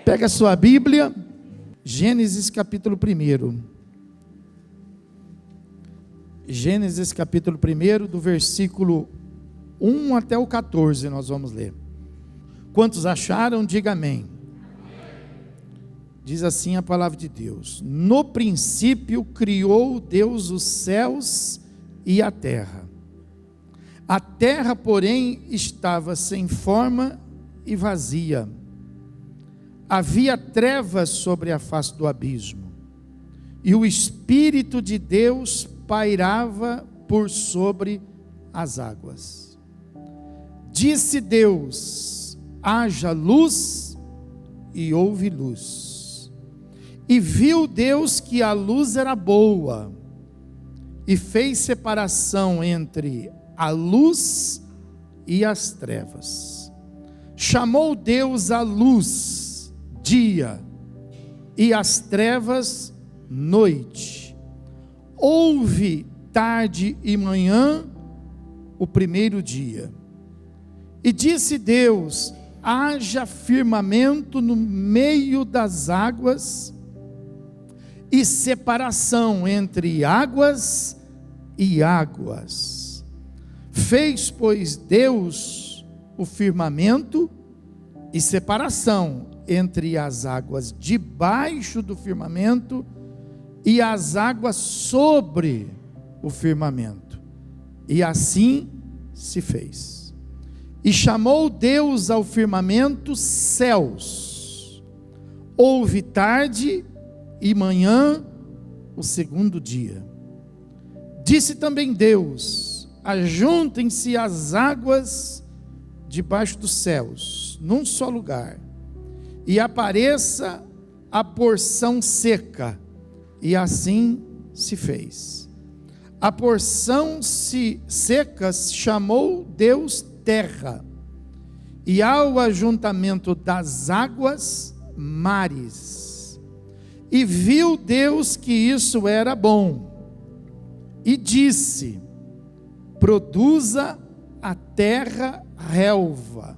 Pega a sua Bíblia, Gênesis capítulo 1. Gênesis capítulo 1, do versículo 1 até o 14, nós vamos ler. Quantos acharam, diga amém. Diz assim a palavra de Deus: no princípio criou Deus os céus e a terra. A terra, porém, estava sem forma e vazia. Havia trevas sobre a face do abismo, e o Espírito de Deus pairava por sobre as águas. Disse Deus: haja luz, e houve luz. E viu Deus que a luz era boa, e fez separação entre a luz e as trevas. Chamou Deus a luz dia, e as trevas noite. Houve tarde e manhã o primeiro dia. E disse Deus: haja firmamento no meio das águas, e separação entre águas e águas. Fez, pois, Deus o firmamento e separação entre as águas debaixo do firmamento e as águas sobre o firmamento. E assim se fez. E chamou Deus ao firmamento céus. Houve tarde e manhã o segundo dia. Disse também Deus: ajuntem-se as águas debaixo dos céus, num só lugar, e apareça a porção seca. E assim se fez. A porção seca chamou Deus terra, e ao ajuntamento das águas, mares. E viu Deus que isso era bom, e disse: produza a terra relva,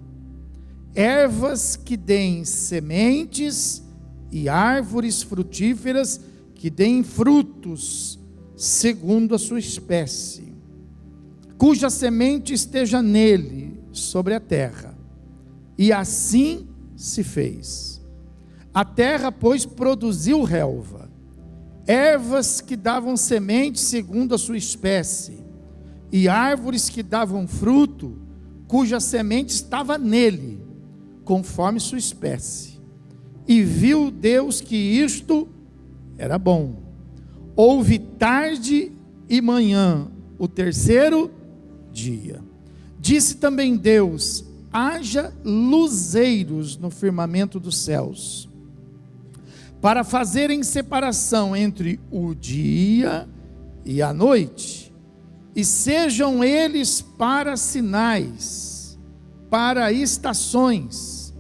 ervas que deem sementes, e árvores frutíferas que deem frutos segundo a sua espécie, cuja semente esteja nele, sobre a terra. E assim se fez. A terra, pois, produziu relva, ervas que davam semente segundo a sua espécie, e árvores que davam fruto, cuja semente estava nele, conforme sua espécie. E viu Deus que isto era bom. Houve tarde e manhã o terceiro dia. Disse também Deus: haja luzeiros no firmamento dos céus, para fazerem separação entre o dia e a noite, e sejam eles para sinais, para estações,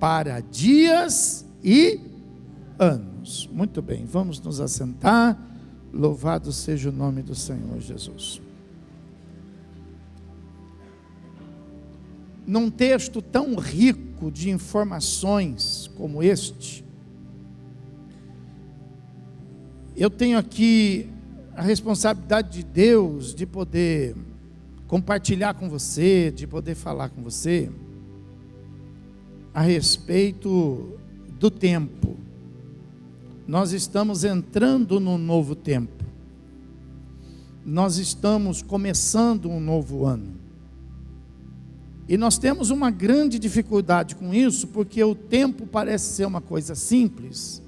para dias e anos. Muito bem, vamos nos assentar. Louvado seja o nome do Senhor Jesus. Num texto tão rico de informações como este, eu tenho aqui a responsabilidade de Deus de poder compartilhar com você, de poder falar com você a respeito do tempo. Nós estamos entrando num novo tempo. Nós estamos começando um novo ano. E nós temos uma grande dificuldade com isso, porque o tempo parece ser uma coisa simples,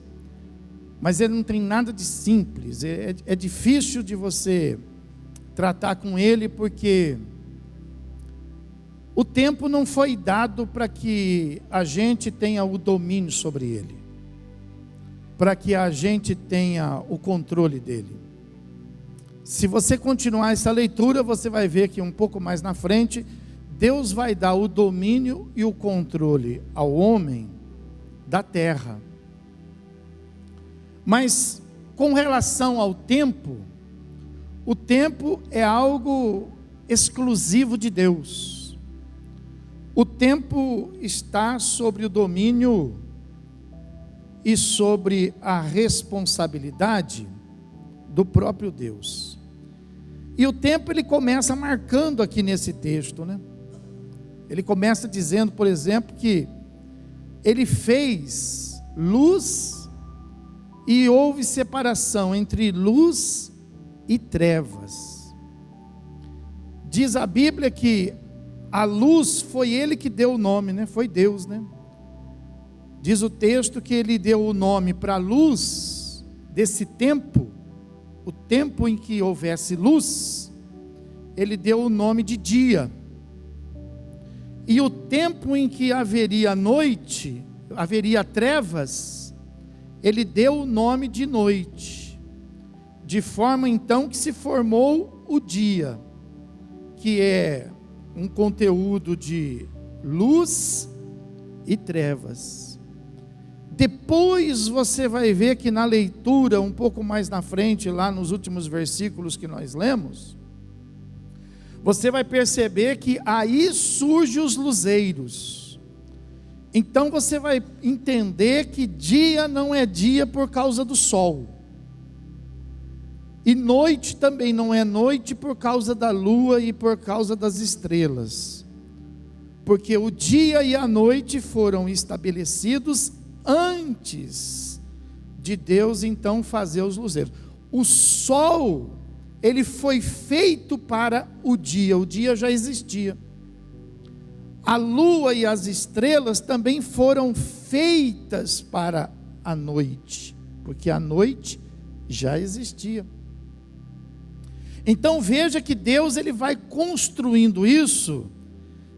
mas ele não tem nada de simples. É difícil de você tratar com ele, porque o tempo não foi dado para que a gente tenha o domínio sobre ele, para que a gente tenha o controle dele. Se você continuar essa leitura, você vai ver que um pouco mais na frente, Deus vai dar o domínio e o controle ao homem da terra. Mas com relação ao tempo, o tempo é algo exclusivo de Deus. O tempo está sobre o domínio e sobre a responsabilidade do próprio Deus. E o tempo ele começa marcando aqui nesse texto, né? Ele começa dizendo, por exemplo, que ele fez luz e houve separação entre luz e trevas. Diz a Bíblia que a luz foi ele que deu o nome, né? Foi Deus, né? Diz o texto que ele deu o nome para a luz desse tempo, o tempo em que houvesse luz, ele deu o nome de dia. E o tempo em que haveria noite, haveria trevas, ele deu o nome de noite. De forma então que se formou o dia, que é um conteúdo de luz e trevas. Depois você vai ver que na leitura, um pouco mais na frente, lá nos últimos versículos que nós lemos, você vai perceber que aí surgem os luzeiros. Então você vai entender que dia não é dia por causa do sol. E noite também não é noite por causa da lua e por causa das estrelas. Porque o dia e a noite foram estabelecidos antes de Deus então fazer os luzeiros. O sol, ele foi feito para o dia já existia. A lua e as estrelas também foram feitas para a noite, porque a noite já existia. Então veja que Deus ele vai construindo isso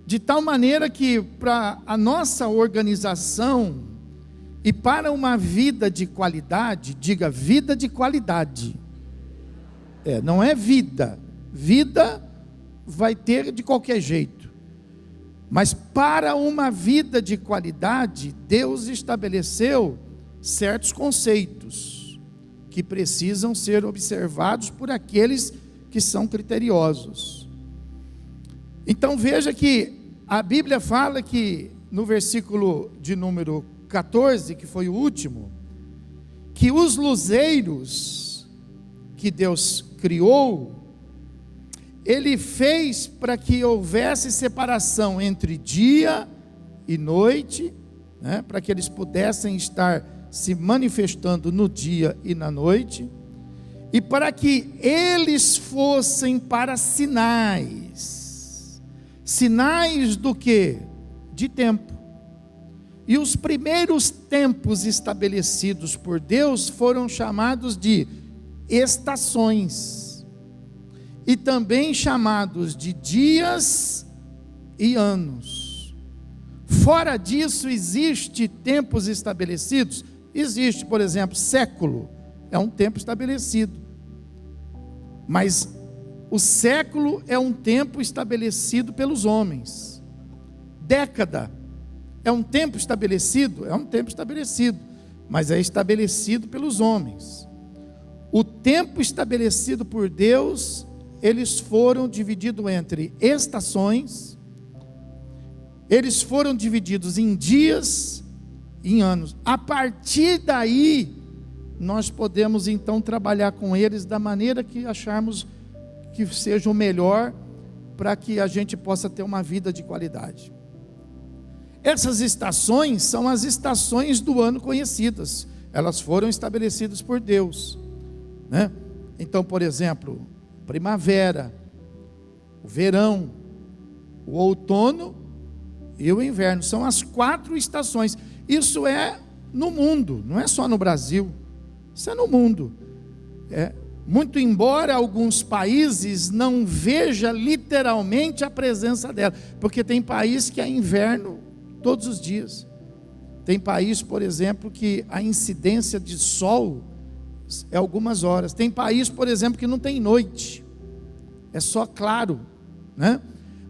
de tal maneira que para a nossa organização e para uma vida de qualidade, diga vida de qualidade. Não é vida. Vida vai ter de qualquer jeito. Mas para uma vida de qualidade, Deus estabeleceu certos conceitos que precisam ser observados por aqueles que são criteriosos. Então veja que a Bíblia fala que no versículo de número 14, que foi o último, que os luzeiros que Deus criou, ele fez para que houvesse separação entre dia e noite, né, para que eles pudessem estar se manifestando no dia e na noite, e para que eles fossem para sinais. Sinais do quê? De tempo. E os primeiros tempos estabelecidos por Deus foram chamados de estações, e também chamados de dias e anos. Fora disso, existe tempos estabelecidos? Existe, por exemplo, século, é um tempo estabelecido, mas o século é um tempo estabelecido pelos homens. Década é um tempo estabelecido? É um tempo estabelecido, mas é estabelecido pelos homens. O tempo estabelecido por Deus, eles foram divididos entre estações, eles foram divididos em dias e em anos. A partir daí, nós podemos então trabalhar com eles da maneira que acharmos que seja o melhor, para que a gente possa ter uma vida de qualidade. Essas estações são as estações do ano conhecidas, elas foram estabelecidas por Deus, né? Então, por exemplo, primavera, o verão, o outono e o inverno, são as 4 estações. Isso é no mundo, não é só no Brasil, isso é no mundo. Muito embora alguns países não vejam literalmente a presença dela, porque tem país que é inverno todos os dias. Tem país, por exemplo, que a incidência de sol é algumas horas. Tem país, por exemplo, que não tem noite, é só claro, né?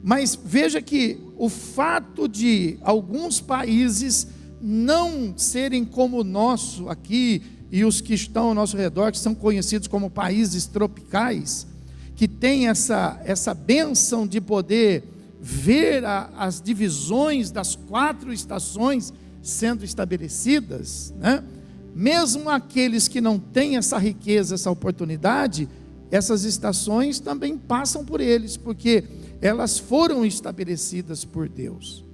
Mas veja que o fato de alguns países não serem como o nosso aqui, e os que estão ao nosso redor, que são conhecidos como países tropicais, que tem essa bênção de poder ver as divisões das 4 estações sendo estabelecidas, né? mesmo aqueles que não têm essa riqueza, essa oportunidade, essas estações também passam por eles, porque elas foram estabelecidas por Deus.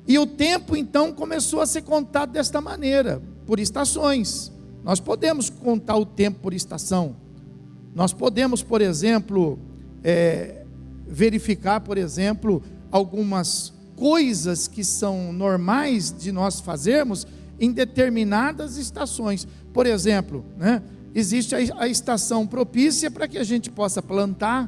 E o tempo então começou a ser contado desta maneira, por estações. Nós podemos contar o tempo por estação. Nós podemos, por exemplo, verificar, por exemplo, algumas coisas que são normais de nós fazermos em determinadas estações. Por exemplo, existe a estação propícia para que a gente possa plantar.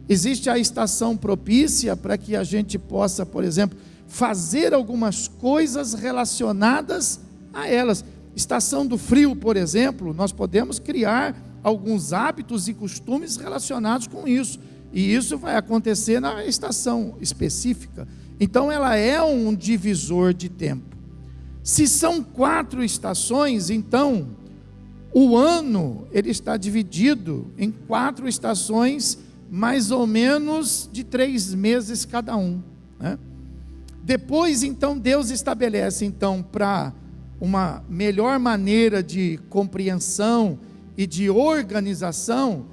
Existe a estação propícia para que a gente possa, por exemplo, fazer algumas coisas relacionadas a elas. Estação do frio, por exemplo, nós podemos criar alguns hábitos e costumes relacionados com isso, e isso vai acontecer na estação específica. Então ela é um divisor de tempo. Se são 4 estações, então o ano ele está dividido em 4 estações, mais ou menos de 3 meses cada um, Depois, então, Deus estabelece, então, para uma melhor maneira de compreensão e de organização,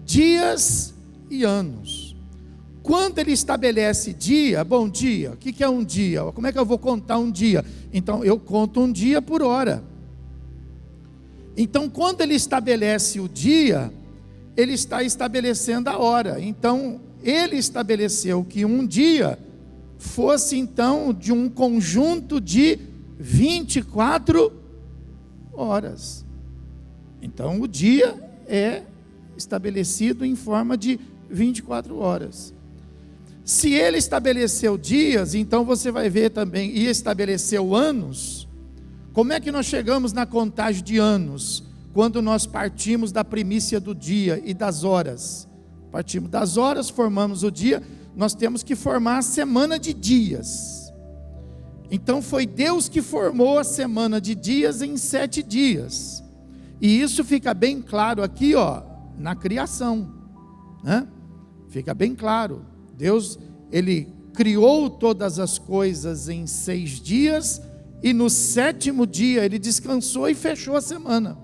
dias e anos. Quando ele estabelece dia, bom dia, o que é um dia? Como é que eu vou contar um dia? Então, eu conto um dia por hora. Então, quando ele estabelece o dia, ele está estabelecendo a hora. Então, ele estabeleceu que um dia fosse então de um conjunto de 24 horas. Então o dia é estabelecido em forma de 24 horas. Se ele estabeleceu dias, então você vai ver também, e estabeleceu anos. Como é que nós chegamos na contagem de anos? Quando nós partimos da primícia do dia e das horas. Partimos das horas, formamos o dia. Nós temos que formar a semana de dias. Então foi Deus que formou a semana de dias em 7 dias. E isso fica bem claro aqui, na criação, Fica bem claro. Deus, ele criou todas as coisas em 6 dias, e no 7º dia ele descansou e fechou a semana.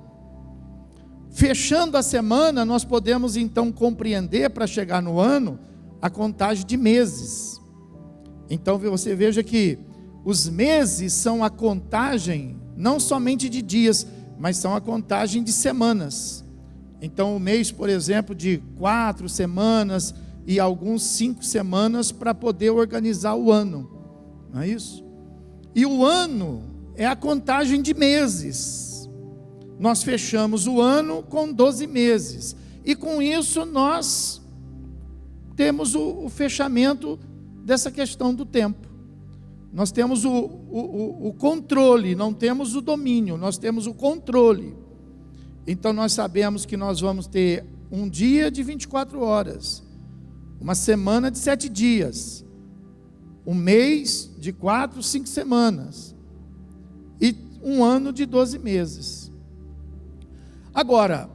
Fechando a semana, nós podemos então compreender, para chegar no ano, a contagem de meses. Então você veja que os meses são a contagem não somente de dias, mas são a contagem de semanas. Então o mês, por exemplo, de 4 semanas e alguns 5 semanas para poder organizar o ano, não é isso? E o ano é a contagem de meses. Nós fechamos o ano com 12 meses, e com isso nós temos o fechamento dessa questão do tempo. Nós temos o controle, não temos o domínio, nós temos o controle. Então nós sabemos que nós vamos ter um dia de 24 horas, uma semana de 7 dias, um mês de 4, 5 semanas, e um ano de 12 meses. Agora,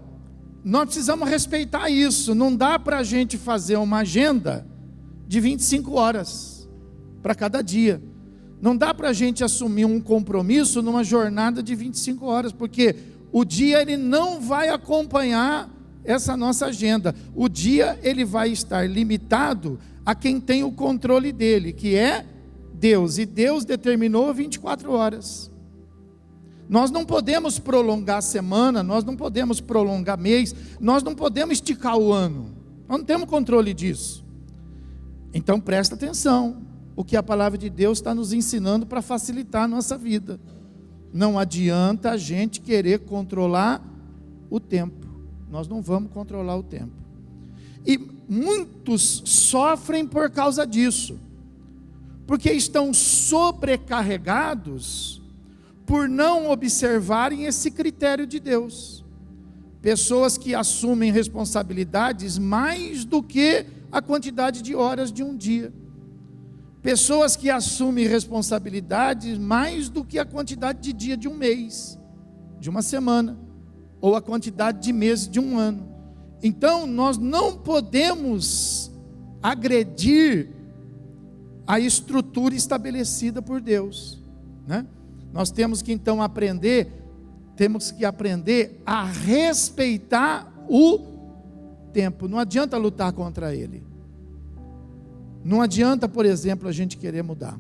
nós precisamos respeitar isso. Não dá para a gente fazer uma agenda de 25 horas para cada dia. Não dá para a gente assumir um compromisso numa jornada de 25 horas, porque o dia ele não vai acompanhar essa nossa agenda. O dia ele vai estar limitado a quem tem o controle dele, que é Deus. E Deus determinou 24 horas. Nós não podemos prolongar a semana, nós não podemos prolongar mês, nós não podemos esticar o ano. Nós não temos controle disso. Então presta atenção, o que a palavra de Deus está nos ensinando para facilitar a nossa vida. Não adianta a gente querer controlar o tempo. Nós não vamos controlar o tempo. E muitos sofrem por causa disso, porque estão sobrecarregados por não observarem esse critério de Deus. Pessoas que assumem responsabilidades mais do que a quantidade de horas de um dia. Pessoas que assumem responsabilidades mais do que a quantidade de dia de um mês, de uma semana, ou a quantidade de meses de um ano. Então nós não podemos agredir a estrutura estabelecida por Deus, Nós temos que então aprender temos que aprender a respeitar o tempo. Não adianta lutar contra ele. Não adianta, por exemplo, a gente querer mudar.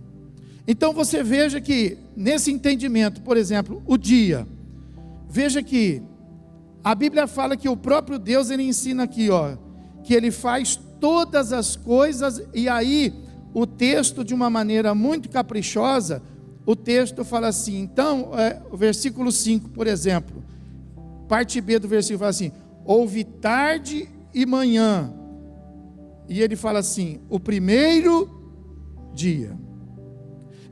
Então você veja que nesse entendimento, por exemplo, o dia. Veja que a Bíblia fala que o próprio Deus, ele ensina aqui, ó, que ele faz todas as coisas, e aí o texto, de uma maneira muito caprichosa, o texto fala assim, então, o versículo 5, por exemplo, parte B do versículo fala assim, houve tarde e manhã, e ele fala assim, o primeiro dia.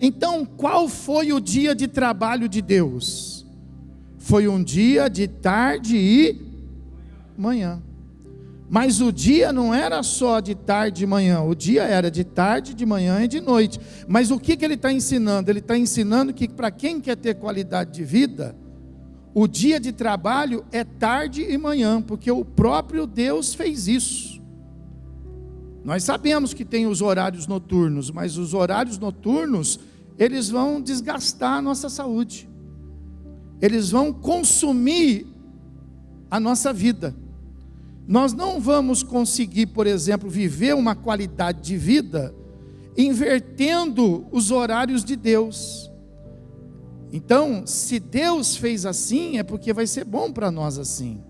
Então, qual foi o dia de trabalho de Deus? Foi um dia de tarde e manhã. Mas o dia não era só de tarde e manhã, o dia era de tarde, de manhã e de noite. Mas o que ele está ensinando? Ele está ensinando que para quem quer ter qualidade de vida, o dia de trabalho é tarde e manhã, porque o próprio Deus fez isso. Nós sabemos que tem os horários noturnos, mas os horários noturnos, eles vão desgastar a nossa saúde. Eles vão consumir a nossa vida. Nós não vamos conseguir, por exemplo, viver uma qualidade de vida invertendo os horários de Deus. Então, se Deus fez assim, é porque vai ser bom para nós assim.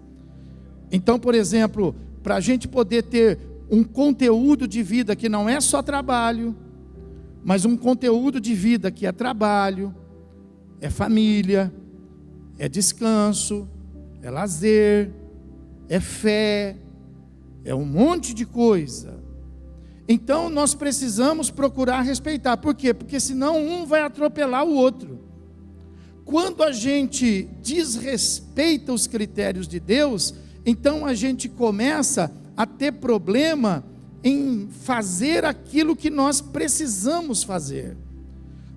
Então, por exemplo, para a gente poder ter um conteúdo de vida que não é só trabalho, mas um conteúdo de vida que é trabalho, é família, é descanso, é lazer, é fé, é um monte de coisa. Então nós precisamos procurar respeitar. Por quê? Porque senão um vai atropelar o outro. Quando a gente desrespeita os critérios de Deus, então a gente começa a ter problema em fazer aquilo que nós precisamos fazer.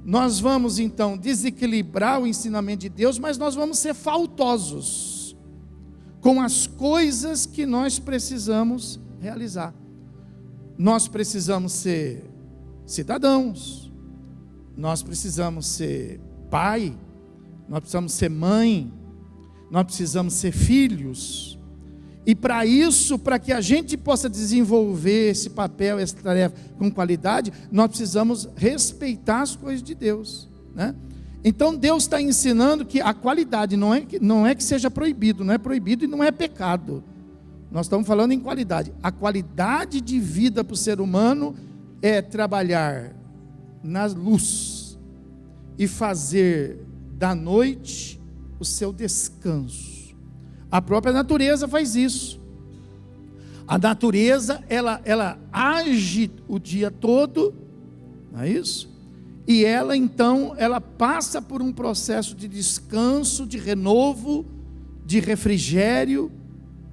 Nós vamos então desequilibrar o ensinamento de Deus, mas nós vamos ser faltosos com as coisas que nós precisamos realizar. Nós precisamos ser cidadãos, nós precisamos ser pai, nós precisamos ser mãe, nós precisamos ser filhos, e para isso, para que a gente possa desenvolver esse papel, essa tarefa com qualidade, nós precisamos respeitar as coisas de Deus, né? Então Deus está ensinando que a qualidade não é que seja proibido, não é proibido e não é pecado. Nós estamos falando em qualidade. A qualidade de vida para o ser humano é trabalhar na luz e fazer da noite o seu descanso. A própria natureza faz isso. A natureza, ela age o dia todo, não é isso? E ela então, ela passa por um processo de descanso, de renovo, de refrigério,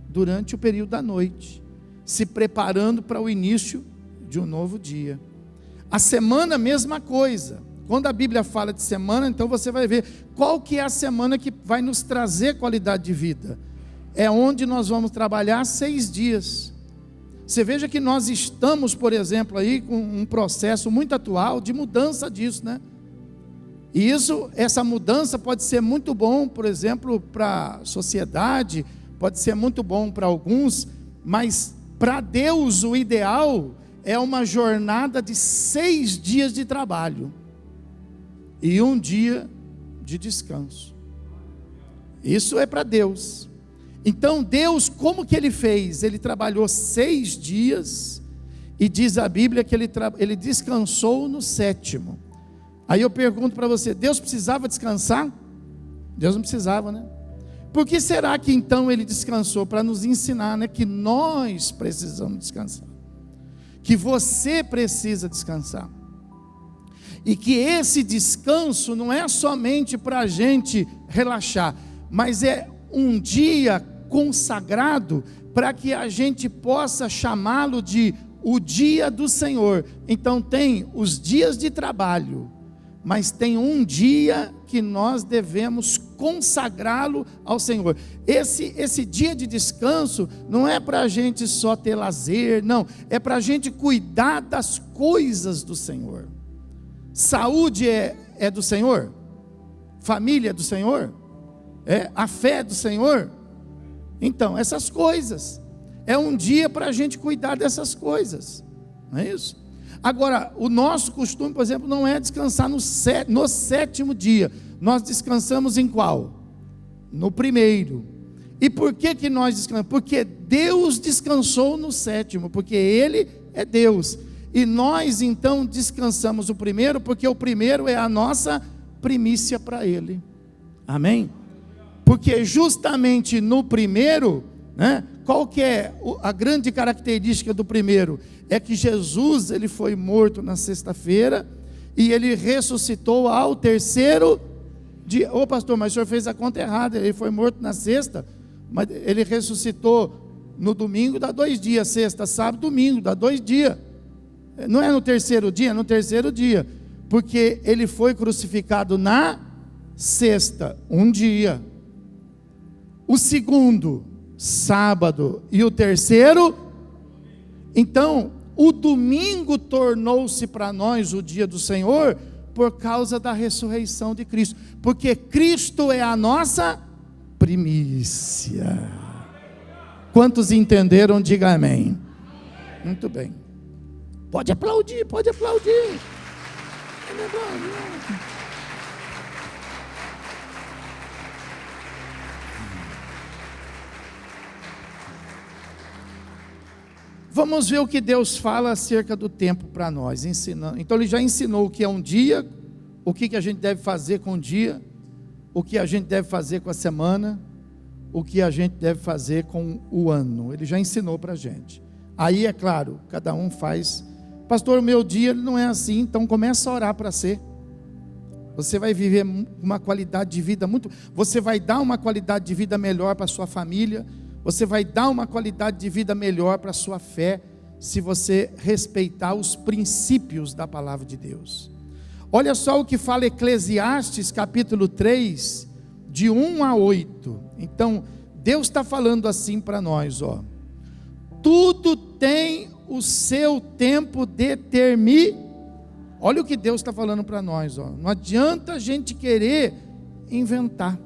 durante o período da noite, se preparando para o início de um novo dia. A semana, mesma coisa. Quando a Bíblia fala de semana, então você vai ver qual que é a semana que vai nos trazer qualidade de vida. É onde nós vamos trabalhar 6 dias. Você veja que nós estamos, por exemplo, aí com um processo muito atual de mudança disso, né? E essa mudança pode ser muito bom, por exemplo, para a sociedade, pode ser muito bom para alguns, mas para Deus o ideal é uma jornada de 6 dias de trabalho e 1 dia de descanso. Isso é para Deus. Então Deus, como que Ele fez? Ele trabalhou 6 dias, e diz a Bíblia que ele descansou no 7º. Aí eu pergunto para você, Deus precisava descansar? Deus não precisava, né? Por que será que então Ele descansou? Para nos ensinar, né, que nós precisamos descansar, que você precisa descansar, e que esse descanso não é somente para a gente relaxar, mas é um dia consagrado para que a gente possa chamá-lo de o dia do Senhor. Então tem os dias de trabalho, mas tem um dia que nós devemos consagrá-lo ao Senhor. Esse dia de descanso não é para a gente só ter lazer, não, é para a gente cuidar das coisas do Senhor. Saúde é do Senhor? Família é do Senhor? a fé do Senhor. Então, essas coisas, é um dia para a gente cuidar dessas coisas, não é isso? Agora, o nosso costume, por exemplo, não é descansar no 7º dia, nós descansamos em qual? No 1º. E por que nós descansamos? Porque Deus descansou no 7º, porque Ele é Deus, e nós então descansamos o 1º, porque o 1º é a nossa primícia para Ele, amém? Porque justamente no 1º, né, qual que é a grande característica do 1º? É que Jesus, ele foi morto na sexta-feira, e ele ressuscitou ao 3º dia. Ô pastor, mas o senhor fez a conta errada, ele foi morto na sexta, mas ele ressuscitou no domingo, dá 2 dias, sexta, sábado, domingo, dá 2 dias, não é no 3º dia, é no 3º dia, porque ele foi crucificado na sexta, 1 dia, o 2º, sábado, e o 3º, então, o domingo tornou-se para nós o dia do Senhor, por causa da ressurreição de Cristo, porque Cristo é a nossa primícia. Quantos entenderam? Diga amém. Muito bem. Pode aplaudir, pode aplaudir. Pode aplaudir. Vamos ver o que Deus fala acerca do tempo para nós, ensinando. Então ele já ensinou o que é um dia, o que a gente deve fazer com o dia, o que a gente deve fazer com a semana, o que a gente deve fazer com o ano. Ele já ensinou para a gente. Aí é claro, cada um faz. Pastor, o meu dia não é assim, então começa a orar para ser. Você vai viver uma qualidade de vida você vai dar uma qualidade de vida melhor para a sua família. Você vai dar uma qualidade de vida melhor para a sua fé, se você respeitar os princípios da palavra de Deus. Olha só o que fala Eclesiastes capítulo 3, de 1 a 8. Então, Deus está falando assim para nós, ó. Tudo tem o seu tempo determinado. Olha o que Deus está falando para nós, ó. Não adianta a gente querer inventar.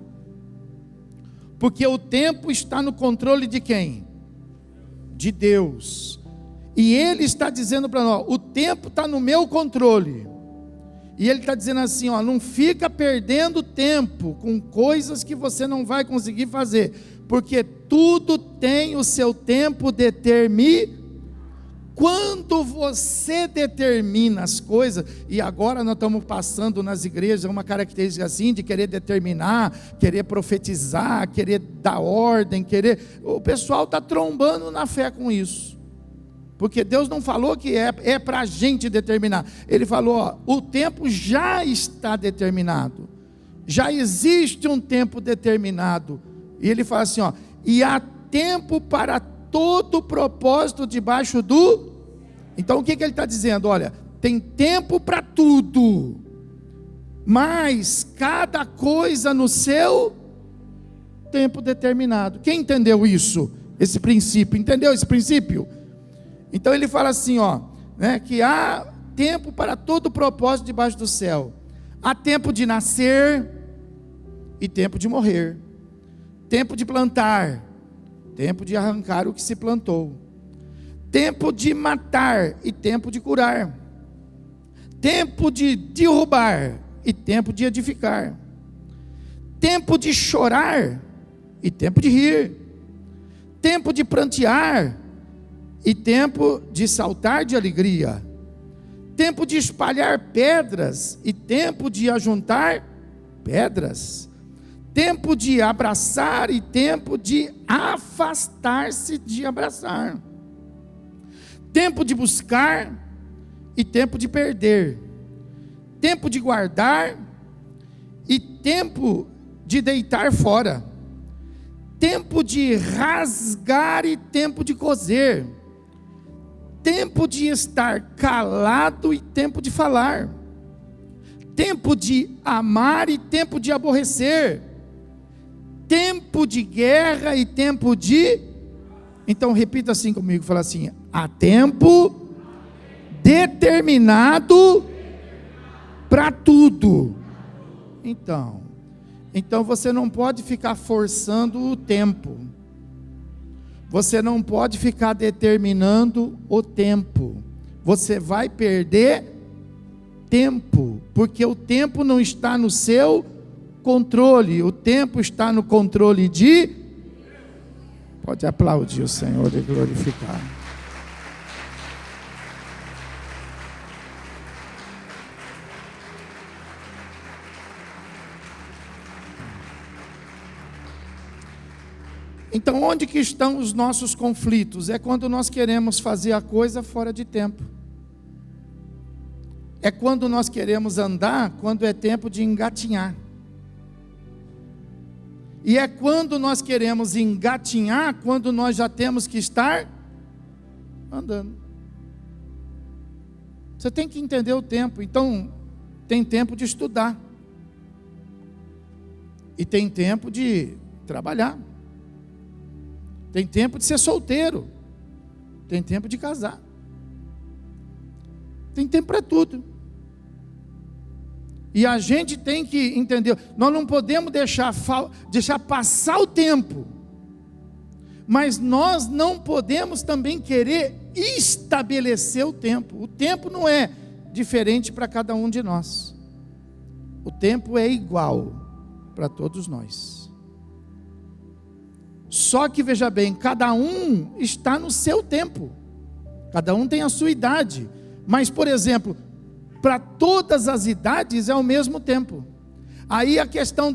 Porque o tempo está no controle de quem? De Deus. E Ele está dizendo para nós, o tempo está no meu controle. E Ele está dizendo assim, ó, não fica perdendo tempo com coisas que você não vai conseguir fazer. Porque tudo tem o seu tempo determinado. Quando você determina as coisas, e agora nós estamos passando nas igrejas uma característica assim, de querer determinar, querer profetizar, querer dar ordem, o pessoal está trombando na fé com isso, porque Deus não falou que é para a gente determinar, Ele falou, ó, o tempo já está determinado, já existe um tempo determinado, e Ele fala assim, ó, e há tempo para todo propósito debaixo do... Então o que Ele está dizendo? Olha, tem tempo para tudo, mas cada coisa no seu tempo determinado. Quem entendeu isso? Esse princípio, entendeu esse princípio? Então Ele fala assim, ó, né, que há tempo para todo propósito debaixo do céu. Há tempo de nascer e tempo de morrer, tempo de plantar, tempo de arrancar o que se plantou, tempo de matar e tempo de curar, tempo de derrubar e tempo de edificar, tempo de chorar e tempo de rir, tempo de prantear e tempo de saltar de alegria, tempo de espalhar pedras e tempo de ajuntar pedras, tempo de abraçar e tempo de afastar-se de abraçar, tempo de buscar e tempo de perder, tempo de guardar e tempo de deitar fora, tempo de rasgar e tempo de coser, tempo de estar calado e tempo de falar, tempo de amar e tempo de aborrecer, tempo de guerra e tempo de... Então repita assim comigo, fala assim, há tempo determinado para tudo. Então, Então você não pode ficar forçando o tempo. Você não pode ficar determinando o tempo. Você vai perder tempo, porque o tempo não está no seu controle, o tempo está no controle de... Pode aplaudir o Senhor e glorificar. Então, onde que estão os nossos conflitos? É quando nós queremos fazer a coisa fora de tempo. É quando nós queremos andar, quando é tempo de engatinhar. E é quando nós queremos engatinhar, quando nós já temos que estar andando. Você tem que entender o tempo. Então, tem tempo de estudar. E tem tempo de trabalhar. Tem tempo de ser solteiro. Tem tempo de casar. Tem tempo para tudo. E a gente tem que entender, nós não podemos deixar passar o tempo, mas nós não podemos também querer estabelecer o tempo. O tempo não é diferente para cada um de nós. O tempo é igual para todos nós. Só que veja bem, cada um está no seu tempo. Cada um tem a sua idade. Mas, por exemplo, para todas as idades é ao mesmo tempo. Aí a questão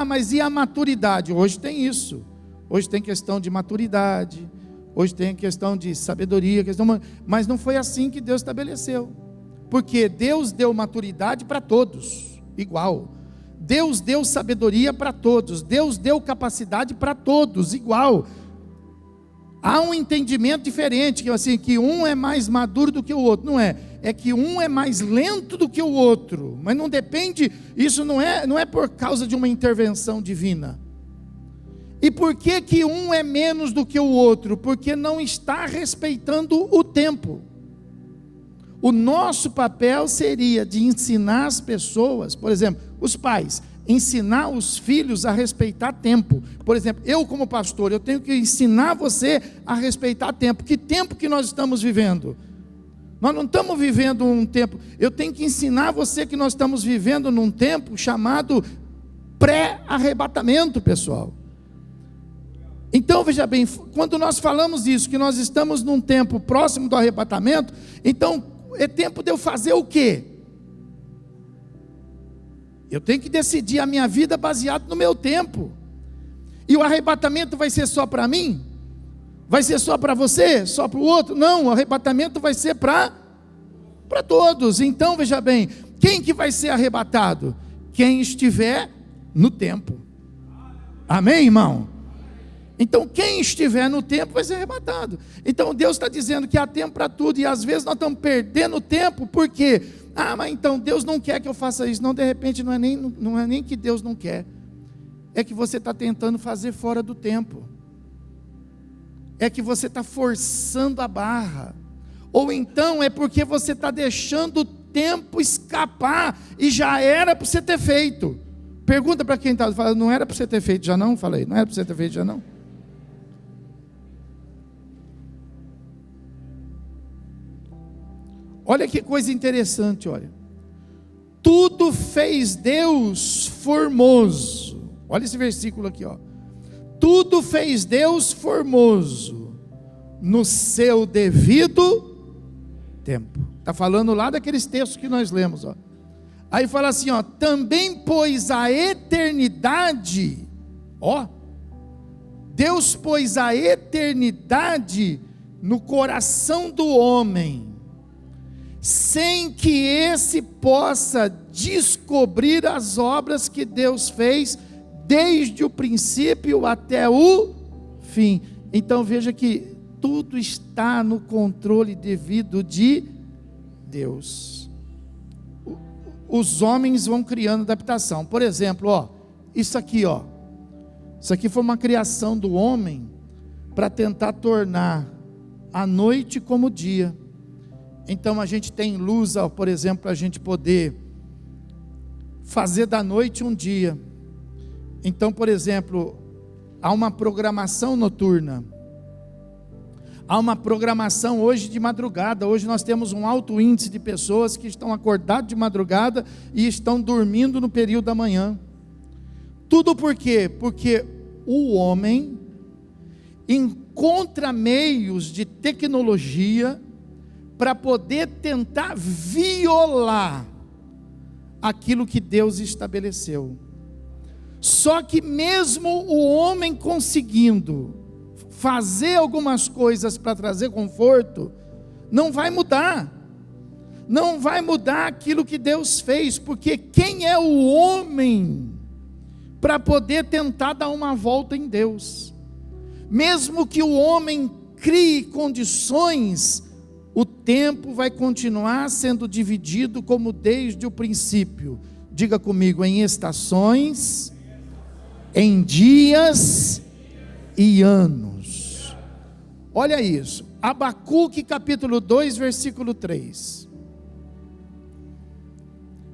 mas e a maturidade? Hoje tem isso. Hoje tem questão de maturidade. Hoje tem questão de sabedoria. Mas não foi assim que Deus estabeleceu. Porque Deus deu maturidade para todos, igual. Deus deu sabedoria para todos. Deus deu capacidade para todos, igual. Há um entendimento diferente, que um é mais maduro do que o outro. Não é. É que um é mais lento do que o outro. Mas não depende, isso não é por causa de uma intervenção divina. E por que um é menos do que o outro? Porque não está respeitando o tempo. O nosso papel seria de ensinar as pessoas, por exemplo, os pais, ensinar os filhos a respeitar tempo. Por exemplo, eu como pastor, eu tenho que ensinar você a respeitar tempo. Que tempo que nós estamos vivendo? Nós não estamos vivendo um tempo, eu tenho que ensinar você que nós estamos vivendo num tempo chamado pré-arrebatamento, pessoal. Então veja bem, quando nós falamos isso, que nós estamos num tempo próximo do arrebatamento, então é tempo de eu fazer o quê? Eu tenho que decidir a minha vida baseado no meu tempo. E o arrebatamento vai ser só para mim? Vai ser só para você? Só para o outro? Não, o arrebatamento vai ser para todos. Então veja bem, quem que vai ser arrebatado? Quem estiver no tempo. Amém, irmão? Então quem estiver no tempo vai ser arrebatado. Então Deus está dizendo que há tempo para tudo. E às vezes nós estamos perdendo tempo. Por quê? Mas então Deus não quer que eu faça isso. Não, de repente não é nem que Deus não quer. É que você está tentando fazer fora do tempo. É que você está forçando a barra. Ou então é porque você está deixando o tempo escapar. E já era para você ter feito. Pergunta para quem está falando, não era para você ter feito já não? Falei, não era para você ter feito já não? Olha que coisa interessante, olha. Tudo fez Deus formoso. Olha esse versículo aqui, ó. Tudo fez Deus formoso no seu devido tempo. Está falando lá daqueles textos que nós lemos, ó. Aí fala assim, ó, também pôs a eternidade, ó, Deus pôs a eternidade no coração do homem, sem que esse possa descobrir as obras que Deus fez desde o princípio até o fim. Então veja que tudo está no controle devido de Deus. Os homens vão criando adaptação. Por exemplo, ó, isso aqui, ó. Isso aqui foi uma criação do homem para tentar tornar a noite como dia. Então a gente tem luz, ó, por exemplo, para a gente poder fazer da noite um dia. Então, por exemplo, há uma programação noturna. Há uma programação hoje de madrugada. Hoje nós temos um alto índice de pessoas que estão acordadas de madrugada e estão dormindo no período da manhã. Tudo por quê? Porque o homem encontra meios de tecnologia para poder tentar violar aquilo que Deus estabeleceu. Só que mesmo o homem conseguindo fazer algumas coisas para trazer conforto, não vai mudar. Não vai mudar aquilo que Deus fez, porque quem é o homem para poder tentar dar uma volta em Deus? Mesmo que o homem crie condições, o tempo vai continuar sendo dividido como desde o princípio. Diga comigo, em estações, em dias e anos. Olha isso, Abacuque capítulo 2, versículo 3.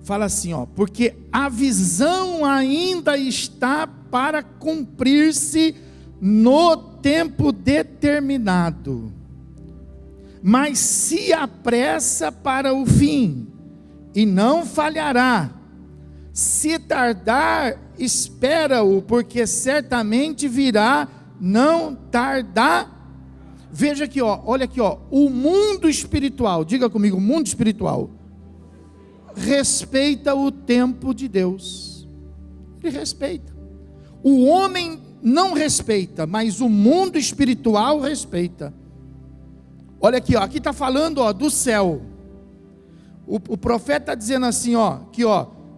Fala assim, porque a visão ainda está para cumprir-se no tempo determinado, mas se apressa para o fim, e não falhará. Se tardar, espera-o, porque certamente virá, não tardar. Veja aqui, olha aqui, o mundo espiritual, diga comigo, o mundo espiritual respeita o tempo de Deus. Ele respeita. O homem não respeita, mas o mundo espiritual respeita. Olha aqui, aqui está falando do céu. O profeta está dizendo assim, que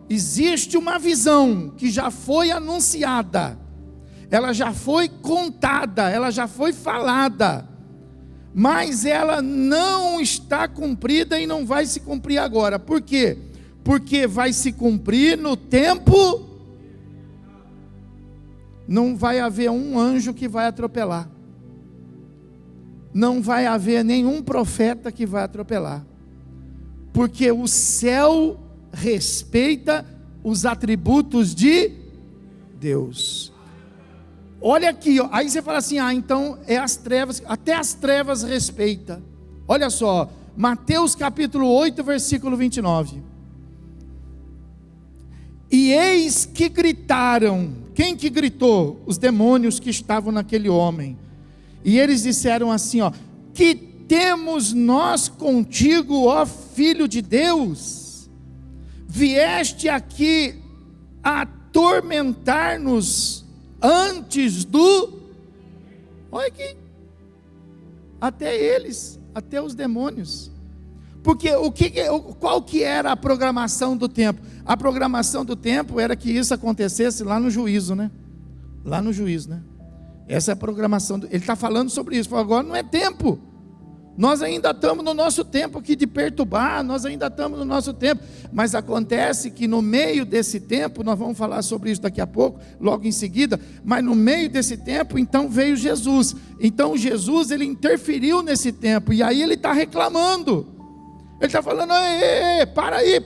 existe uma visão que já foi anunciada, ela já foi contada, ela já foi falada, mas ela não está cumprida e não vai se cumprir agora. Por quê? Porque vai se cumprir no tempo. Não vai haver um anjo que vai atropelar, não vai haver nenhum profeta que vai atropelar, porque o céu respeita os atributos de Deus. Olha aqui, aí você fala assim, então é as trevas, até as trevas respeita. Olha só, Mateus capítulo 8, versículo 29. E eis que gritaram. Quem que gritou? Os demônios que estavam naquele homem. E eles disseram assim, que temos nós contigo, ó Filho de Deus? Vieste aqui a atormentar-nos antes do... Olha aqui, até eles, até os demônios. Porque qual que era a programação do tempo? A programação do tempo era que isso acontecesse lá no juízo, né? Lá no juízo, né? Essa é a programação. Ele está falando sobre isso. Agora não é tempo. Nós ainda estamos no nosso tempo aqui de perturbar, nós ainda estamos no nosso tempo, mas acontece que no meio desse tempo, nós vamos falar sobre isso daqui a pouco, logo em seguida, mas no meio desse tempo, então veio Jesus. Então Jesus, ele interferiu nesse tempo, e aí ele está reclamando, ele está falando, para aí,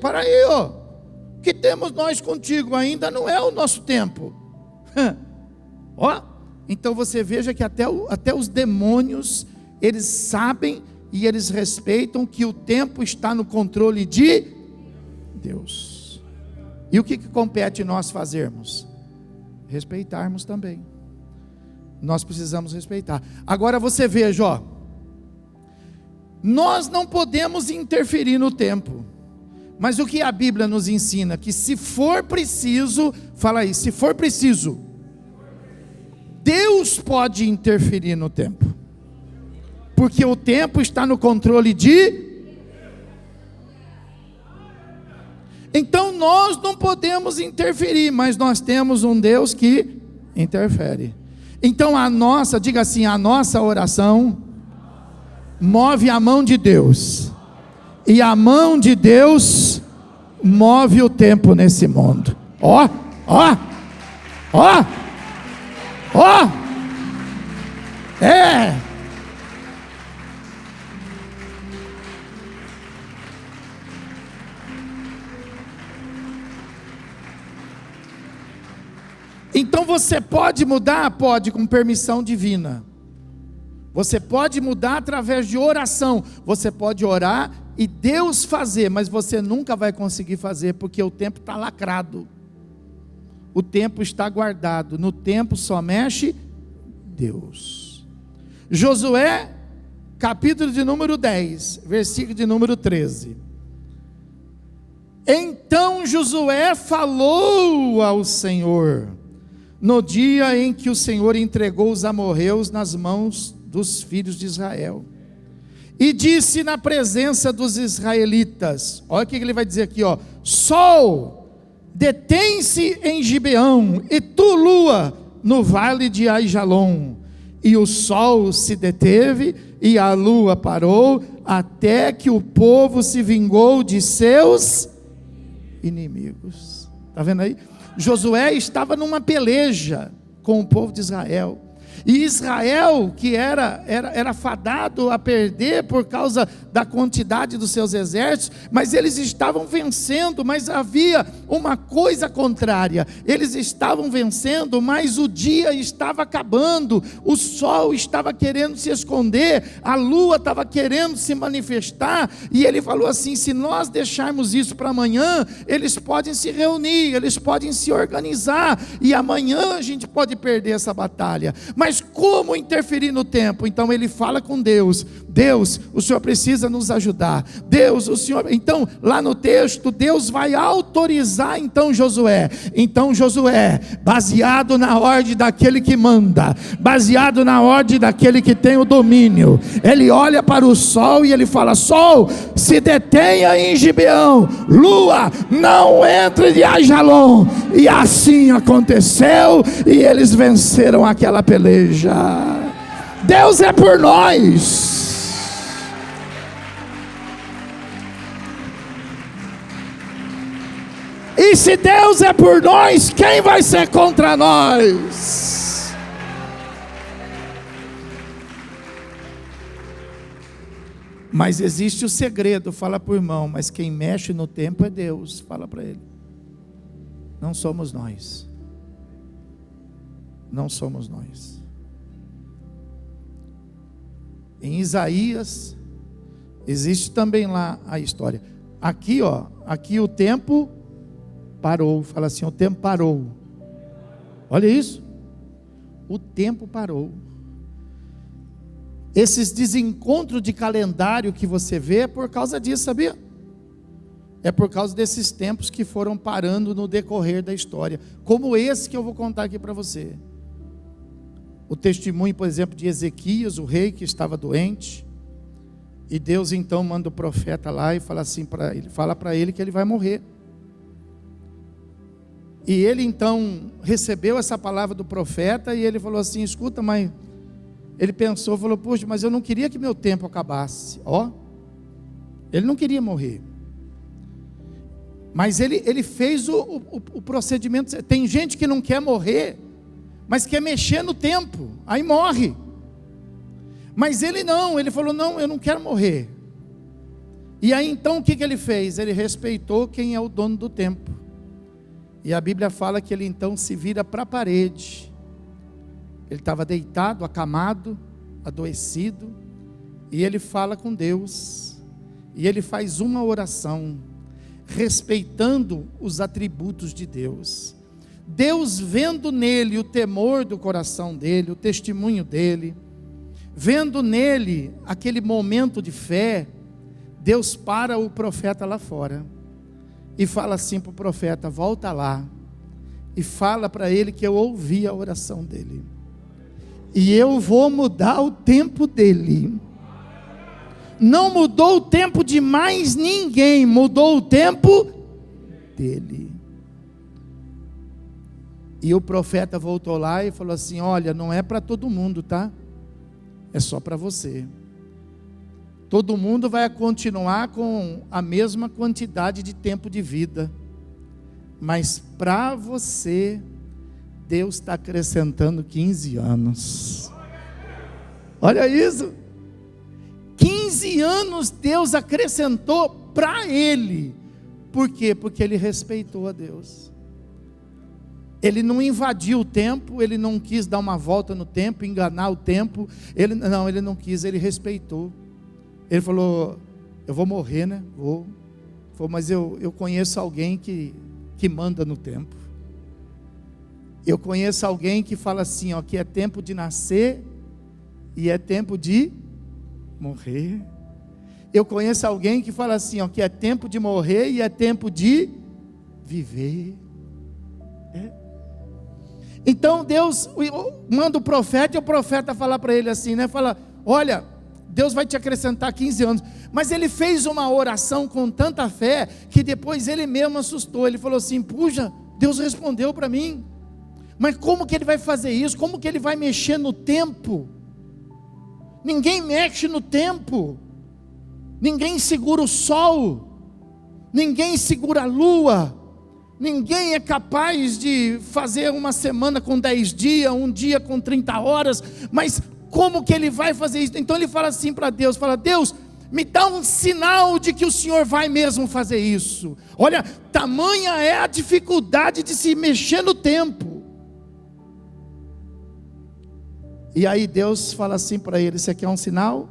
que temos nós contigo, ainda não é o nosso tempo. Então você veja que até os demônios, eles sabem e eles respeitam que o tempo está no controle de Deus. E o que compete nós fazermos? Respeitarmos também. Nós precisamos respeitar. Agora você veja, nós não podemos interferir no tempo, mas o que a Bíblia nos ensina? Que se for preciso, fala aí, se for preciso, Deus pode interferir no tempo. Porque o tempo está no controle de... Então nós não podemos interferir, mas nós temos um Deus que interfere. Então diga assim, a nossa oração move a mão de Deus. E a mão de Deus move o tempo nesse mundo. Então você pode mudar? Pode, com permissão divina. Você pode mudar através de oração. Você pode orar e Deus fazer, mas você nunca vai conseguir fazer, porque o tempo está lacrado. O tempo está guardado. No tempo só mexe Deus. Josué, capítulo de número 10, versículo de número 13. Então Josué falou ao Senhor, no dia em que o Senhor entregou os amorreus nas mãos dos filhos de Israel, e disse na presença dos israelitas, olha o que ele vai dizer aqui, ó: sol, detém-se em Gibeão, e tu, lua, no vale de Aijalon. E o sol se deteve, e a lua parou, até que o povo se vingou de seus inimigos. Está vendo aí? Josué estava numa peleja com o povo de Israel. E Israel, que era fadado a perder por causa da quantidade dos seus exércitos, mas eles estavam vencendo, mas havia uma coisa contrária. Eles estavam vencendo, mas o dia estava acabando, o sol estava querendo se esconder, a lua estava querendo se manifestar, e ele falou assim: se nós deixarmos isso para amanhã, eles podem se reunir, eles podem se organizar, e amanhã a gente pode perder essa batalha. Mas como interferir no tempo? Então ele fala com Deus: Deus, o Senhor precisa nos ajudar. Deus, o Senhor... Então lá no texto, Deus vai autorizar então Josué. Então Josué, baseado na ordem daquele que manda, baseado na ordem daquele que tem o domínio, ele olha para o sol e ele fala: sol, se detenha em Gibeão, lua, não entre de Aijalon. E assim aconteceu, e eles venceram aquela peleja. Deus é por nós. E se Deus é por nós, quem vai ser contra nós? Mas existe o segredo, fala para o irmão: mas quem mexe no tempo é Deus. Fala para ele. Não somos nós. Não somos nós. Em Isaías, existe também lá a história. Aqui, ó, aqui o tempo parou. Fala assim: o tempo parou. Olha isso. O tempo parou. Esses desencontros de calendário que você vê é por causa disso, sabia? É por causa desses tempos que foram parando no decorrer da história. Como esse que eu vou contar aqui para você. O testemunho, por exemplo, de Ezequias, o rei que estava doente, e Deus então manda o profeta lá e fala assim para ele, fala para ele que ele vai morrer. E ele então recebeu essa palavra do profeta e ele falou assim: escuta, mas ele pensou, falou: puxa, mas eu não queria que meu tempo acabasse. Ó, ele não queria morrer. Mas ele fez o procedimento. Tem gente que não quer morrer, mas quer mexer no tempo, aí morre. Mas ele não, ele falou: não, eu não quero morrer. E aí então o que ele fez? Ele respeitou quem é o dono do tempo. E a Bíblia fala que ele então se vira para a parede. Ele estava deitado, acamado, adoecido, e ele fala com Deus, e ele faz uma oração, respeitando os atributos de Deus. Deus, vendo nele o temor do coração dele, o testemunho dele, vendo nele aquele momento de fé, Deus para o profeta lá fora e fala assim para o profeta: volta lá e fala para ele que eu ouvi a oração dele, e eu vou mudar o tempo dele. Não mudou o tempo de mais ninguém, mudou o tempo dele. E o profeta voltou lá e falou assim: olha, não é para todo mundo, tá? É só para você. Todo mundo vai continuar com a mesma quantidade de tempo de vida, mas para você, Deus está acrescentando 15 anos. Olha isso. 15 anos Deus acrescentou para ele. Por quê? Porque ele respeitou a Deus. Ele não invadiu o tempo, ele não quis dar uma volta no tempo, enganar o tempo. Ele não quis, ele respeitou. Ele falou: eu vou morrer, né? Vou. Falou: mas eu conheço alguém que manda no tempo. Eu conheço alguém que fala assim, ó, que é tempo de nascer e é tempo de morrer. Eu conheço alguém que fala assim, ó, que é tempo de morrer e é tempo de viver. Então Deus manda o profeta, e o profeta fala para ele assim, né? Fala: olha, Deus vai te acrescentar 15 anos. Mas ele fez uma oração com tanta fé, que depois ele mesmo assustou. Ele falou assim: puxa, Deus respondeu para mim. Mas como que ele vai fazer isso? Como que ele vai mexer no tempo? Ninguém mexe no tempo. Ninguém segura o sol. Ninguém segura a lua. Ninguém é capaz de fazer uma semana com 10 dias, um dia com 30 horas. Mas como que ele vai fazer isso? Então ele fala assim para Deus, fala: Deus, me dá um sinal de que o Senhor vai mesmo fazer isso. Olha, tamanha é a dificuldade de se mexer no tempo. E aí Deus fala assim para ele: você quer um sinal?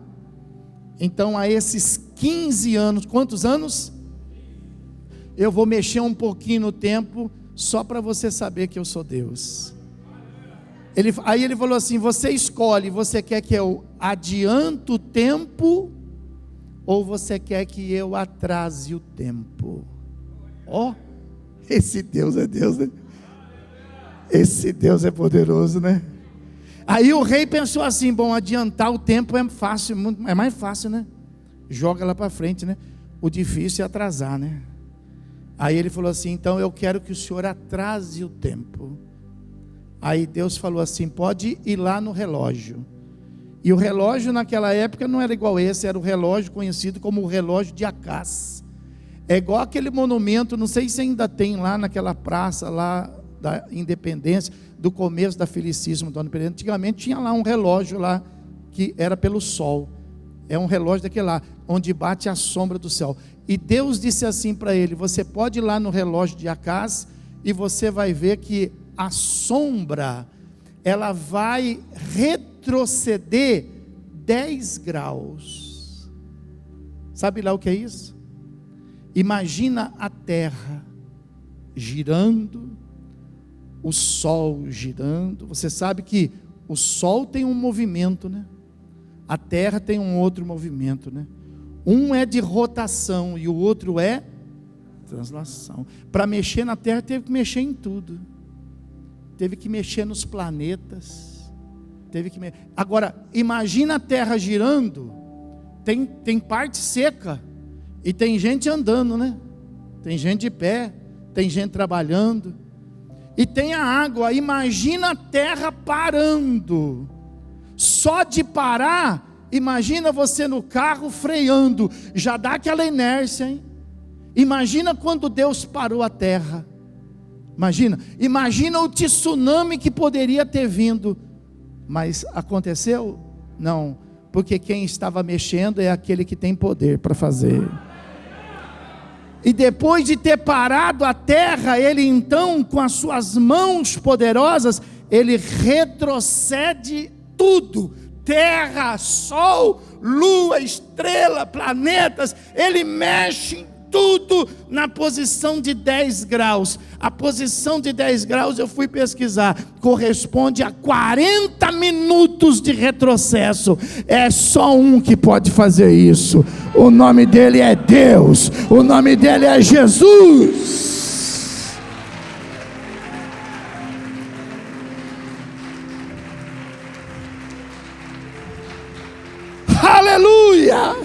Então a esses 15 anos, quantos anos? Eu vou mexer um pouquinho no tempo, só para você saber que eu sou Deus. Aí ele falou assim: você escolhe, você quer que eu adiante o tempo, ou você quer que eu atrase o tempo? Ó, esse Deus é Deus, né? Esse Deus é poderoso, né? Aí o rei pensou assim: bom, adiantar o tempo é fácil, é mais fácil, né? Joga lá para frente, né? O difícil é atrasar, né? Aí ele falou assim: então eu quero que o senhor atrase o tempo. Aí Deus falou assim: pode ir lá no relógio. E o relógio naquela época não era igual esse, era o relógio conhecido como o relógio de Acás. É igual aquele monumento, não sei se ainda tem lá naquela praça lá da Independência, do começo da Felicismo do ano Independência. Antigamente tinha lá um relógio lá que era pelo sol. É um relógio daquele lá, onde bate a sombra do céu. E Deus disse assim para ele: você pode ir lá no relógio de Acás e você vai ver que a sombra, ela vai retroceder 10 graus. Sabe lá o que é isso? Imagina a terra girando, o sol girando. Você sabe que o sol tem um movimento, né? A terra tem um outro movimento, né? Um é de rotação e o outro é translação. Para mexer na terra teve que mexer em tudo. Teve que mexer nos planetas. Agora, imagina a terra girando. Tem parte seca e tem gente andando, né? Tem gente de pé, tem gente trabalhando. E tem a água. Imagina a terra parando. Só de parar, imagina você no carro freando, já dá aquela inércia, hein? Imagina quando Deus parou a terra. Imagina o tsunami que poderia ter vindo. Mas aconteceu? Não, porque quem estava mexendo é aquele que tem poder para fazer. E depois de ter parado a terra, ele então, com as suas mãos poderosas, ele retrocede tudo, terra, sol, lua, estrela, planetas, ele mexe em tudo na posição de 10 graus. A posição de 10 graus, eu fui pesquisar, corresponde a 40 minutos de retrocesso. É só um que pode fazer isso. O nome dele é Deus, o nome dele é Jesus. Aleluia!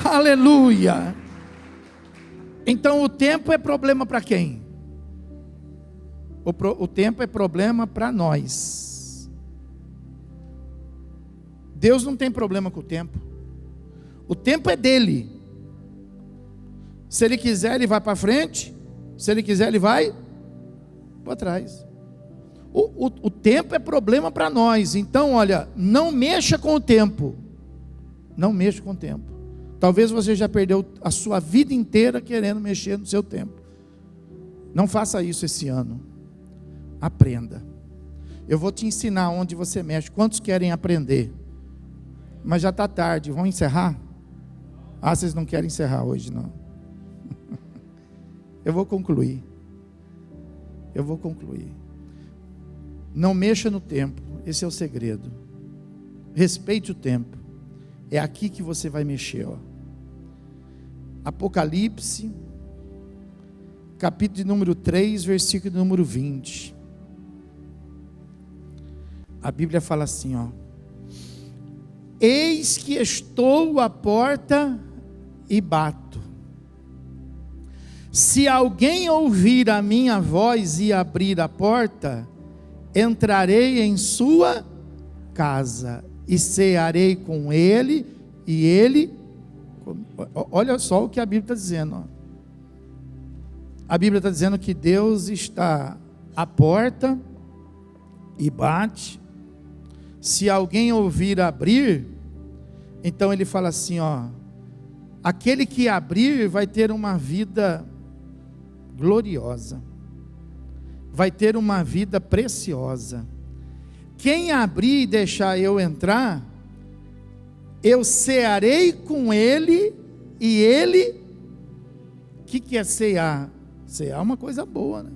Aleluia! Então o tempo é problema para quem? O tempo é problema para nós. Deus não tem problema com o tempo. O tempo é dele. Se ele quiser, ele vai para frente. Se ele quiser, ele vai para trás. O tempo é problema para nós. Então olha, não mexa com o tempo. Não mexa com o tempo. Talvez você já perdeu a sua vida inteira querendo mexer no seu tempo. Não faça isso esse ano. Aprenda. Eu vou te ensinar onde você mexe. Quantos querem aprender? Mas já está tarde. Vamos encerrar? Ah, vocês não querem encerrar hoje, não. Eu vou concluir. Não mexa no tempo. Esse é o segredo. Respeite o tempo. É aqui que você vai mexer, ó. Apocalipse, capítulo de número 3, versículo de número 20. A Bíblia fala assim, ó: eis que estou à porta e bato. Se alguém ouvir a minha voz e abrir a porta, entrarei em sua casa e cearei com ele e ele. Olha só o que a Bíblia está dizendo, ó. A Bíblia está dizendo que Deus está à porta e bate. Se alguém ouvir abrir, então ele fala assim, ó: aquele que abrir vai ter uma vida gloriosa, vai ter uma vida preciosa. Quem abrir e deixar eu entrar, eu cearei com ele e ele. O que é cear? Cear é uma coisa boa, né?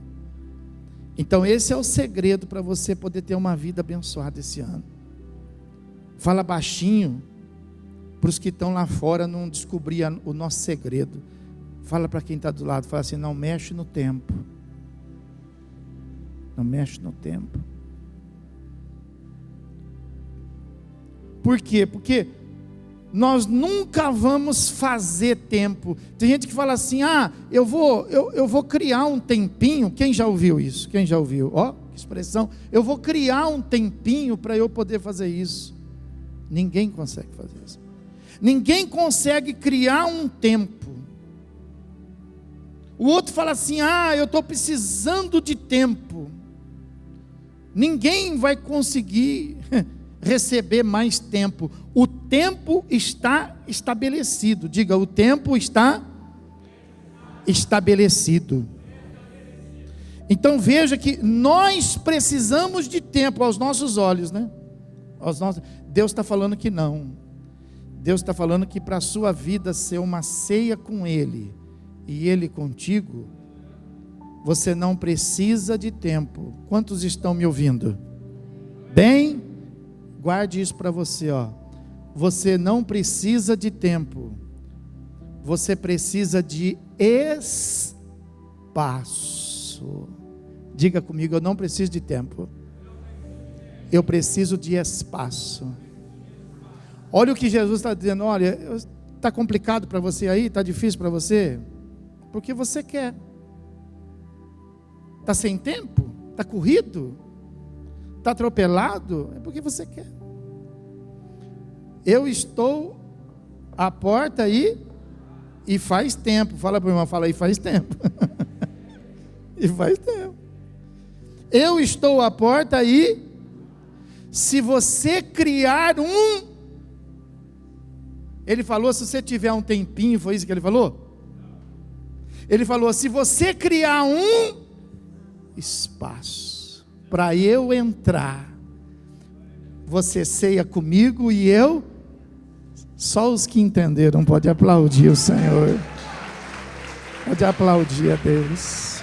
Então esse é o segredo para você poder ter uma vida abençoada esse ano. Fala baixinho, para os que estão lá fora não descobrir o nosso segredo. Fala para quem está do lado, fala assim: não mexe no tempo. Não mexe no tempo. Por quê? Porque nós nunca vamos fazer tempo. Tem gente que fala assim: ah, eu vou criar um tempinho. Quem já ouviu isso? Quem já ouviu? Ó, que expressão. Eu vou criar um tempinho para eu poder fazer isso. Ninguém consegue fazer isso. Ninguém consegue criar um tempo. O outro fala assim: ah, eu estou precisando de tempo. Ninguém vai conseguir receber mais tempo. O tempo está estabelecido. Diga: o tempo está estabelecido. Então veja que nós precisamos de tempo aos nossos olhos, né? Deus está falando que não. Deus está falando que para a sua vida ser uma ceia com Ele e Ele contigo, você não precisa de tempo. Quantos estão me ouvindo? Bem, guarde isso para você, ó. Você não precisa de tempo. Você precisa de espaço. Diga comigo: eu não preciso de tempo. Eu preciso de espaço. Olha o que Jesus está dizendo. Olha, está complicado para você aí? Está difícil para você? Porque você quer. Está sem tempo? Está corrido? Está atropelado? É porque você quer. Eu estou à porta e faz tempo. Fala para o irmão, fala aí, faz tempo. E faz tempo. Eu estou à porta e se você criar ele falou, se você tiver um tempinho, foi isso que ele falou? Ele falou: se você criar um espaço para eu entrar, você ceia comigo e eu. Só os que entenderam pode aplaudir o Senhor. Pode aplaudir a Deus.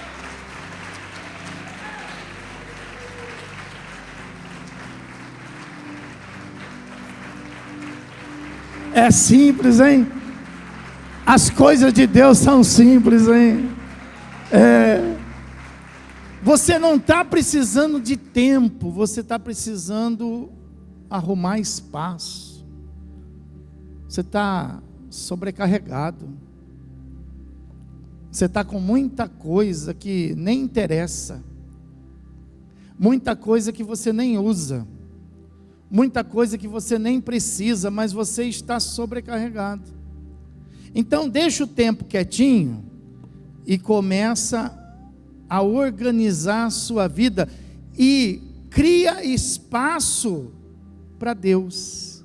É simples, hein? As coisas de Deus são simples, hein? Você não está precisando de tempo, você está precisando arrumar espaço. Você está sobrecarregado. Você está com muita coisa que nem interessa. Muita coisa que você nem usa. Muita coisa que você nem precisa, mas você está sobrecarregado. Então deixa o tempo quietinho e começa a organizar a sua vida e cria espaço para Deus.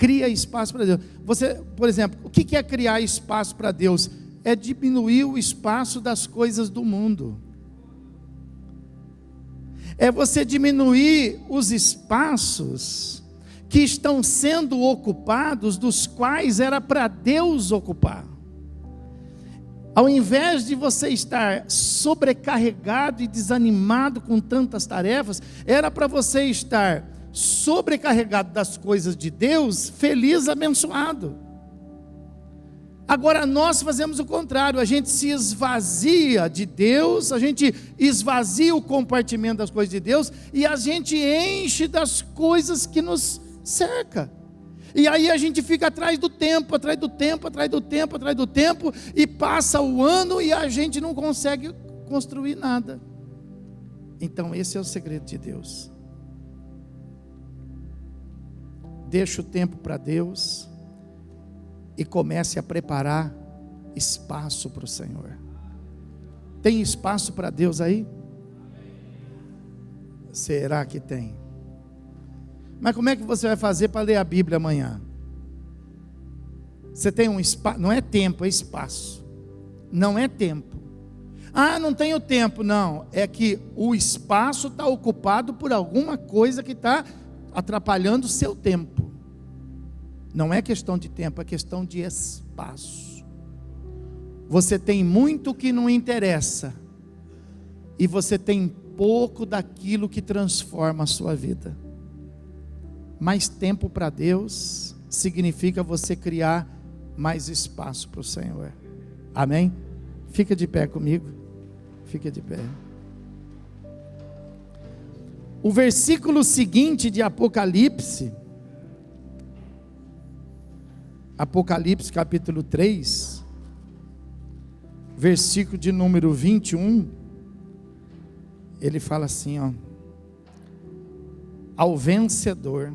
cria espaço para Deus. Você, por exemplo, o que é criar espaço para Deus? É diminuir o espaço das coisas do mundo. É você diminuir os espaços que estão sendo ocupados, dos quais era para Deus ocupar. Ao invés de você estar sobrecarregado e desanimado com tantas tarefas, era para você estar sobrecarregado das coisas de Deus, feliz, abençoado. Agora nós fazemos o contrário, a gente se esvazia de Deus, a gente esvazia o compartimento das coisas de Deus e a gente enche das coisas que nos cerca. E aí a gente fica atrás do tempo, atrás do tempo, atrás do tempo, atrás do tempo, e passa o ano e a gente não consegue construir nada. Então esse é o segredo de Deus. Deixa o tempo para Deus e comece a preparar espaço para o Senhor. Tem espaço para Deus aí? Será que tem? Mas como é que você vai fazer para ler a Bíblia amanhã? Você tem um espaço, não é tempo, é espaço. Não é tempo. Ah, não tenho tempo, não. É que o espaço está ocupado por alguma coisa que está atrapalhando o seu tempo. Não é questão de tempo, é questão de espaço. Você tem muito que não interessa, e você tem pouco daquilo que transforma a sua vida. Mais tempo para Deus significa você criar mais espaço para o Senhor. Amém? Fica de pé comigo. Fica de pé. O versículo seguinte de Apocalipse capítulo 3, versículo de número 21, ele fala assim, ó: ao vencedor.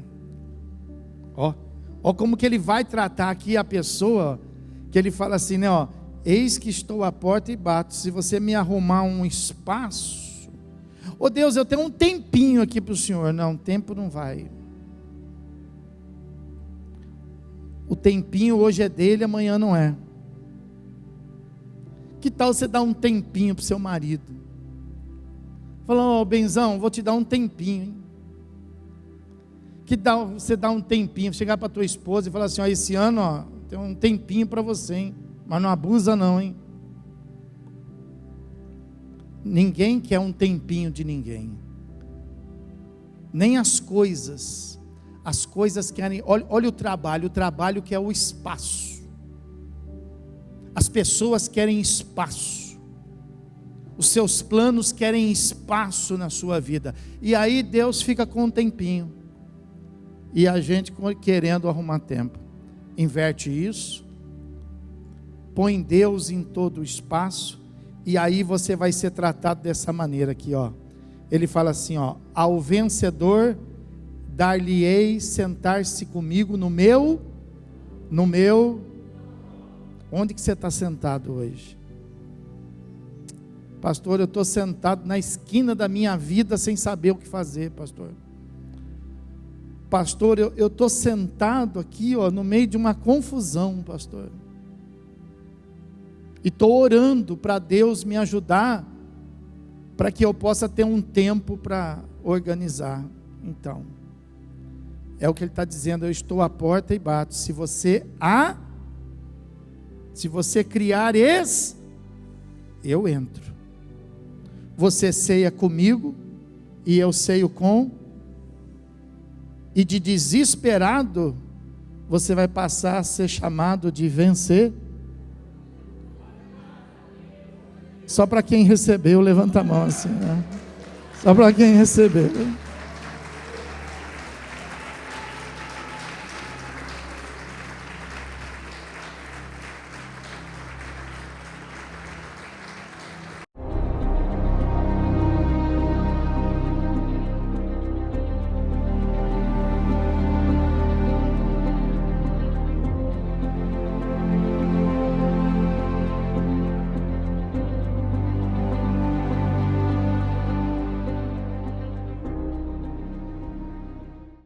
Ó como que ele vai tratar aqui a pessoa, que ele fala assim, né, ó: eis que estou à porta e bato, se você me arrumar um espaço, ô Deus, eu tenho um tempinho aqui para o Senhor. Não, tempo não vai. O tempinho hoje é dele, amanhã não é. Que tal você dar um tempinho para o seu marido? Falou: ó, benzão, vou te dar um tempinho, hein? Que tal você dar um tempinho, chegar para a tua esposa e falar assim: ó, esse ano, ó, tem um tempinho para você, hein? Mas não abusa não, hein? Ninguém quer um tempinho de ninguém. Nem as coisas querem. Olha o trabalho quer o espaço. As pessoas querem espaço. Os seus planos querem espaço na sua vida. E aí Deus fica com um tempinho. E a gente querendo arrumar tempo. Inverte isso. Põe Deus em todo o espaço. E aí você vai ser tratado dessa maneira aqui, ó. Ele fala assim, ó: ao vencedor dar-lhe-ei sentar-se comigo no meu. Onde que você está sentado hoje? Pastor, eu estou sentado na esquina da minha vida sem saber o que fazer, pastor. Pastor, eu estou sentado aqui, ó, no meio de uma confusão, pastor. E estou orando para Deus me ajudar, para que eu possa ter um tempo para organizar. Então, é o que ele está dizendo: eu estou à porta e bato. Se você criar eu entro. Você ceia comigo e eu ceio com. E de desesperado, você vai passar a ser chamado de vencer. Só para quem recebeu, levanta a mão assim, né? Só para quem recebeu.